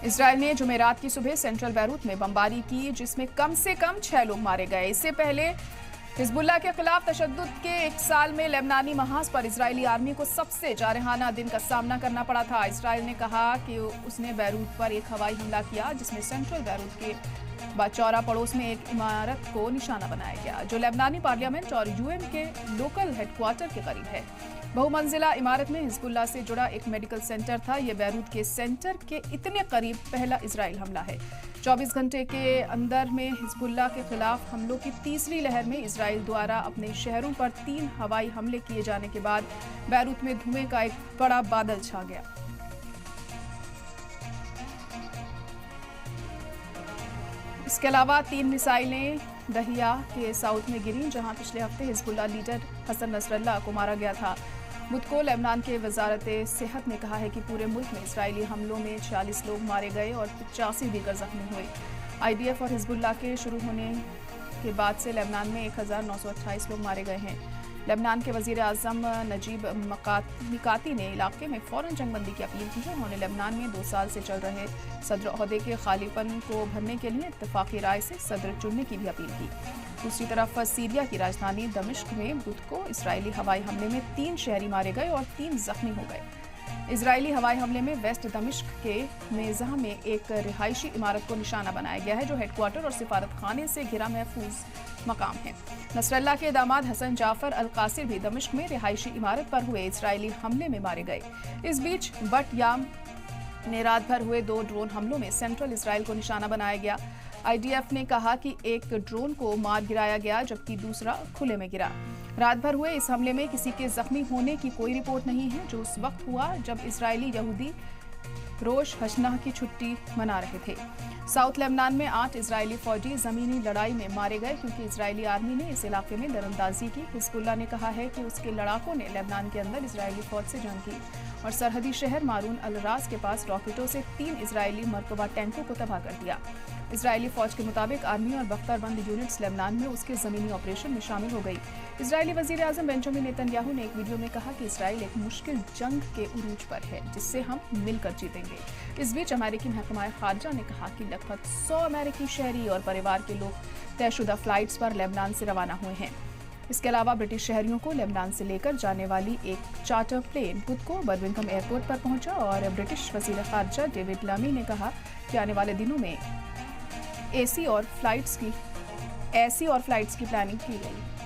Israel ने जुमेरात की सुबह सेंट्रल बैरूत में बमबारी की, जिसमें कम से कम 6 लोग मारे गए। इससे पहले हिजबुल्लाह के खिलाफ तशद्दुद के एक साल में लेबनानी महाज पर इजरायली आर्मी को सबसे जारहाना दिन का सामना करना पड़ा था। इसराइल ने कहा कि उसने बैरूत पर एक हवाई हमला किया, जिसमें सेंट्रल बैरूत के बाचौरा पड़ोस में एक इमारत को निशाना बनाया गया, जो लेबनानी पार्लियामेंट और यूएन के लोकल हेडक्वार्टर के करीब है। बहुमंजिला इमारत में हिजबुल्लाह से जुड़ा एक मेडिकल सेंटर था। यह बैरूत के सेंटर के इतने करीब पहला इजराइल हमला है। 24 घंटे के अंदर में हिजबुल्लाह के खिलाफ हमलों की तीसरी लहर में इजराइल द्वारा अपने शहरों पर 3 हवाई हमले किए जाने के बाद बैरूत में धुएं का एक बड़ा बादल छा गया। इसके अलावा 3 मिसाइलें दहिया के साउथ में गिरी, जहां पिछले हफ्ते हिजबुल्लाह लीडर हसन नसरल्लाह को मारा गया था। बुध को लेबनान के वजारत सेहत ने कहा है कि पूरे मुल्क में इजरायली हमलों में 46 लोग मारे गए और 85 दीगर जख्मी हुए। IDF और हिजबुल्लाह के शुरू होने के बाद से लेबनान में 1928 लोग मारे गए हैं। लेबनान के वजीर आजम नजीब मिकाती ने इलाके में फौरन जंगबंदी की अपील की है। उन्होंने लेबनान में 2 साल से चल रहे सदर ओहदे के खालीपन को भरने के लिए इत्तेफाकी राय से सदर चुनने की भी अपील की। दूसरी तरफ सीरिया की राजधानी दमिश्क में बुध को इजरायली हवाई हमले में 3 शहरी मारे गए और 3 जख्मी हो गए। इजरायली हवाई हमले में वेस्ट दमिश्क के मेज़ाह में एक रिहायशी इमारत को निशाना बनाया गया है, जो हेडक्वार्टर और सिफारत खाने से घिरा महफूज मकाम है। नसरल्लाह के दामाद हसन जाफर अल कासिर भी दमिश्क में रिहायशी इमारत पर हुए इजरायली हमले में मारे गए। इस बीच बट याम ने रात भर हुए 2 ड्रोन हमलों में सेंट्रल इजराइल को निशाना बनाया गया। IDF ने कहा कि एक ड्रोन को मार गिराया गया, जबकि दूसरा खुले में गिरा। रात भर हुए इस हमले में किसी के जख्मी होने की कोई रिपोर्ट नहीं है, जो उस वक्त हुआ जब इजरायली यहूदी रोश हशनाह की छुट्टी मना रहे थे। साउथ लेबनान में 8 इजरायली फौजी जमीनी लड़ाई में मारे गए, क्योंकि इजरायली आर्मी ने इस इलाके में दरअंदाजी की। हिजबुल्लाह ने कहा है कि उसके लड़ाकों ने लेबनान के अंदर इजरायली फौज से जंग की और सरहदी शहर मारून अल रास के पास रॉकेटों से 3 इजरायली मरकबा टैंकों को तबाह कर दिया। इजरायली फौज के मुताबिक आर्मी और बख्तरबंद यूनिट्स लेबनान में उसके जमीनी ऑपरेशन में शामिल हो गई। इजरायली वजीर आजम बेंजामिन नेतन्याहू ने एक वीडियो में कहा कि इजराइल एक मुश्किल जंग के उरूज पर है, जिससे हम मिलकर जीतेंगे। इस बीच अमेरिकी महकमा खारजा ने कहा कि लगभग 100 अमेरिकी शहरी और परिवार के लोग तयशुदा फ्लाइट्स पर लेबनान से रवाना हुए हैं। इसके अलावा ब्रिटिश शहरियों को लेबनान से लेकर जाने वाली एक चार्टर प्लेन बुध को बर्मिंघम एयरपोर्ट पर पहुंचा और ब्रिटिश वजीर खारजा डेविड लामी ने कहा कि आने वाले दिनों में ऐसी और फ्लाइट्स की प्लानिंग की गई।